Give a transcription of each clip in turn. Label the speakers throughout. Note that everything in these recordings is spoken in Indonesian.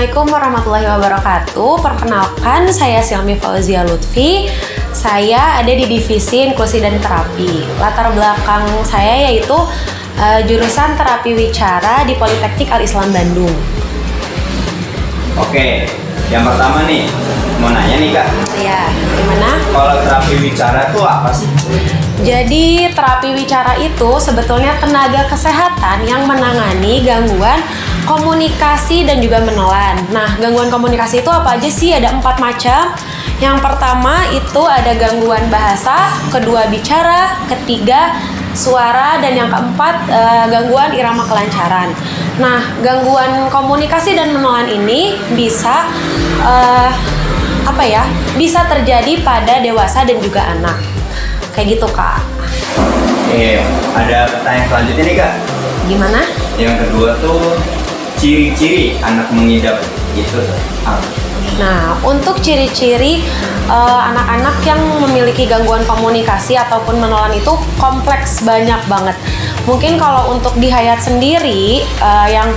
Speaker 1: Assalamualaikum warahmatullahi wabarakatuh. Perkenalkan, saya Silmi Fauzia Lutfi. Saya ada di divisi inklusi dan terapi. Latar belakang saya yaitu jurusan terapi wicara di Politeknik Al-Islam Bandung.
Speaker 2: Oke, yang pertama nih, mau nanya nih Kak.
Speaker 1: Ya, gimana?
Speaker 2: Kalau terapi wicara itu apa sih?
Speaker 1: Jadi terapi wicara itu sebetulnya tenaga kesehatan yang menangani gangguan komunikasi dan juga menelan. Nah, gangguan komunikasi itu apa aja sih? Ada 4 macam. Yang pertama itu ada gangguan bahasa, kedua bicara, ketiga suara, dan yang keempat gangguan irama kelancaran. Nah, gangguan komunikasi dan menelan ini bisa bisa terjadi pada dewasa dan juga anak. Kayak gitu, Kak.
Speaker 2: Oke, ada pertanyaan selanjutnya nih Kak.
Speaker 1: Gimana?
Speaker 2: Yang kedua tuh ciri-ciri anak mengidap itu apa?
Speaker 1: Nah, untuk ciri-ciri anak-anak yang memiliki gangguan komunikasi ataupun menelan itu kompleks banyak banget. Mungkin kalau untuk di Hayat sendiri yang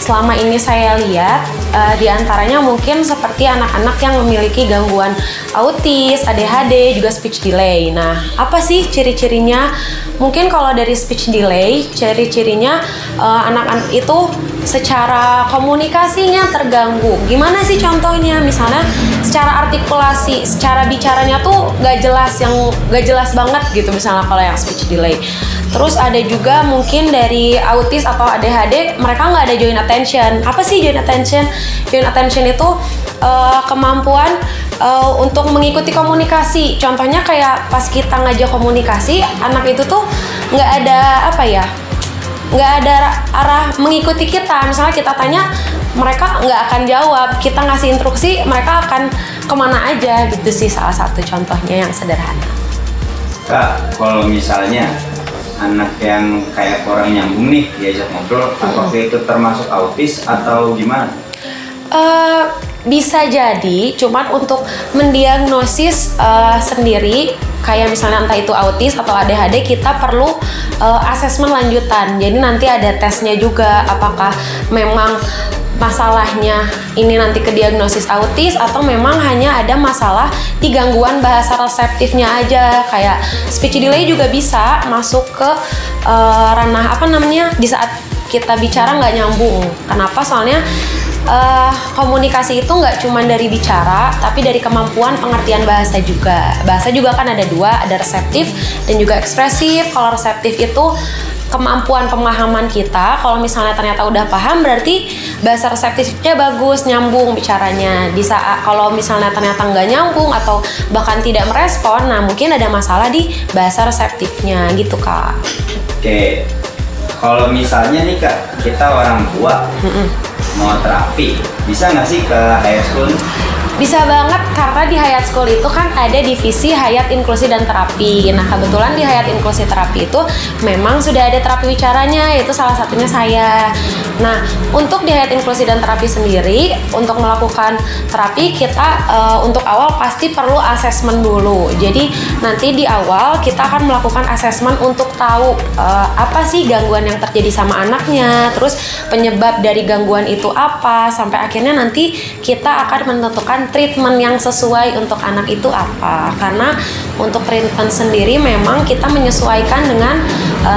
Speaker 1: selama ini saya lihat diantaranya mungkin seperti anak-anak yang memiliki gangguan autis, ADHD, juga speech delay. Nah, apa sih ciri-cirinya? Mungkin kalau dari speech delay, ciri-cirinya anak-anak itu secara komunikasinya terganggu. Gimana sih contohnya? Misalnya secara artikulasi, secara bicaranya tuh gak jelas banget gitu, misalnya kalau yang speech delay. Terus ada juga mungkin dari autis atau ADHD, mereka nggak ada joint attention. Apa sih joint attention? Joint attention itu kemampuan untuk mengikuti komunikasi. Contohnya kayak pas kita ngajak komunikasi, anak itu tuh nggak ada arah mengikuti kita. Misalnya kita tanya, mereka nggak akan jawab. Kita ngasih instruksi, mereka akan kemana aja gitu sih, salah satu contohnya yang sederhana.
Speaker 2: Kak, kalau misalnya anak yang kayak orang nyambung nih diajak ngobrol, apakah itu termasuk autis atau gimana?
Speaker 1: Bisa jadi, cuman untuk mendiagnosis sendiri, kayak misalnya entah itu autis atau ADHD, kita perlu asesmen lanjutan. Jadi nanti ada tesnya juga, apakah memang masalahnya ini nanti ke diagnosis autis atau memang hanya ada masalah di gangguan bahasa reseptifnya aja. Kayak speech delay juga bisa masuk ke ranah di saat kita bicara nggak nyambung. Kenapa? Soalnya komunikasi itu nggak cuma dari bicara, tapi dari kemampuan pengertian bahasa juga. Bahasa juga kan ada 2, ada reseptif dan juga ekspresif. Kalau reseptif itu kemampuan pemahaman kita. Kalau misalnya ternyata udah paham, berarti bahasa reseptifnya bagus, nyambung bicaranya. Di saat kalau misalnya ternyata nggak nyambung atau bahkan tidak merespon, nah mungkin ada masalah di bahasa reseptifnya gitu, Kak.
Speaker 2: Oke, kalau misalnya nih Kak, kita orang tua mau terapi, bisa nggak sih ke Hayat School?
Speaker 1: Bisa banget, karena di Hayat School itu kan ada divisi Hayat Inklusi dan Terapi. Nah, kebetulan di Hayat Inklusi Terapi itu memang sudah ada terapi wicaranya, yaitu salah satunya saya. Nah, untuk di Hayat Inklusi dan Terapi sendiri, untuk melakukan terapi kita untuk awal pasti perlu asesmen dulu. Jadi nanti di awal kita akan melakukan asesmen untuk tahu apa sih gangguan yang terjadi sama anaknya, terus penyebab dari gangguan itu apa, sampai akhirnya nanti kita akan menentukan treatment yang sesuai untuk anak itu apa. Karena untuk treatment sendiri memang kita menyesuaikan dengan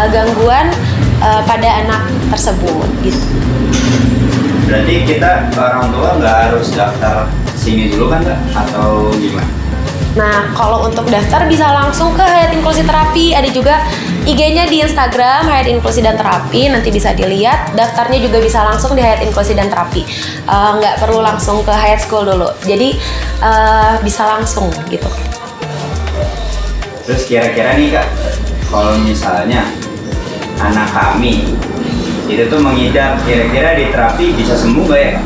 Speaker 1: gangguan pada anak tersebut gitu.
Speaker 2: Berarti kita orang tua nggak harus daftar sini dulu kan Kak? Atau gimana?
Speaker 1: Nah, kalau untuk daftar bisa langsung ke Hayat Inklusi Terapi. Ada juga IG-nya di Instagram Hayat Inklusi dan Terapi, nanti bisa dilihat. Daftarnya juga bisa langsung di Hayat Inklusi dan Terapi. Nggak perlu langsung ke Hayat School dulu. Jadi bisa langsung gitu.
Speaker 2: Terus kira-kira nih Kak, kalau misalnya anak kami itu tuh mengidap, kira-kira di terapi bisa sembuh gak ya Kak?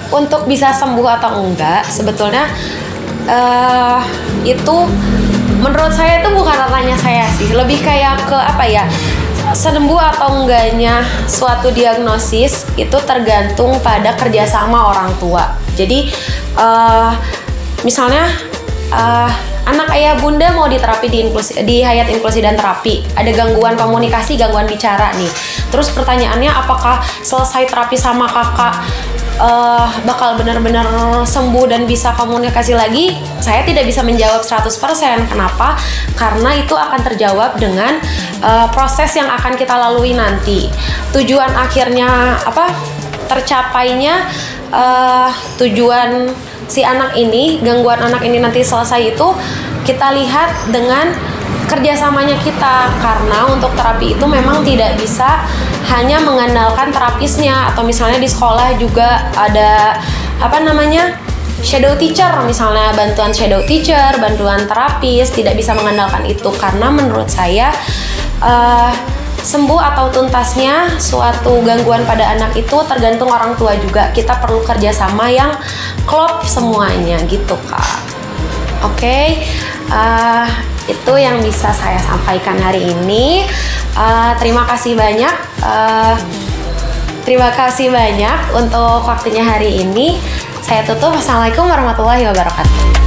Speaker 1: Untuk bisa sembuh atau enggak, sebetulnya itu menurut saya itu bukan ranahnya saya sih. Lebih kayak ke sembuh atau enggaknya suatu diagnosis itu tergantung pada kerjasama orang tua. Jadi misalnya anak ayah bunda mau diterapi di Hayat Inklusi dan Terapi, ada gangguan komunikasi, gangguan bicara nih. Terus pertanyaannya, apakah selesai terapi sama kakak bakal benar-benar sembuh dan bisa komunikasi lagi? Saya tidak bisa menjawab 100%. Kenapa? Karena itu akan terjawab dengan proses yang akan kita lalui nanti. Tujuan akhirnya tercapainya tujuan si anak ini, gangguan anak ini nanti selesai itu kita lihat dengan kerjasamanya kita. Karena untuk terapi itu memang tidak bisa hanya mengandalkan terapisnya, atau misalnya di sekolah juga ada shadow teacher, misalnya bantuan shadow teacher, bantuan terapis, tidak bisa mengandalkan itu. Karena menurut saya sembuh atau tuntasnya suatu gangguan pada anak itu tergantung orang tua juga. Kita perlu kerjasama yang klop semuanya gitu Kak. Oke, itu yang bisa saya sampaikan hari ini. Terima kasih banyak. Terima kasih banyak untuk waktunya hari ini. Saya tutup. Wassalamualaikum warahmatullahi wabarakatuh.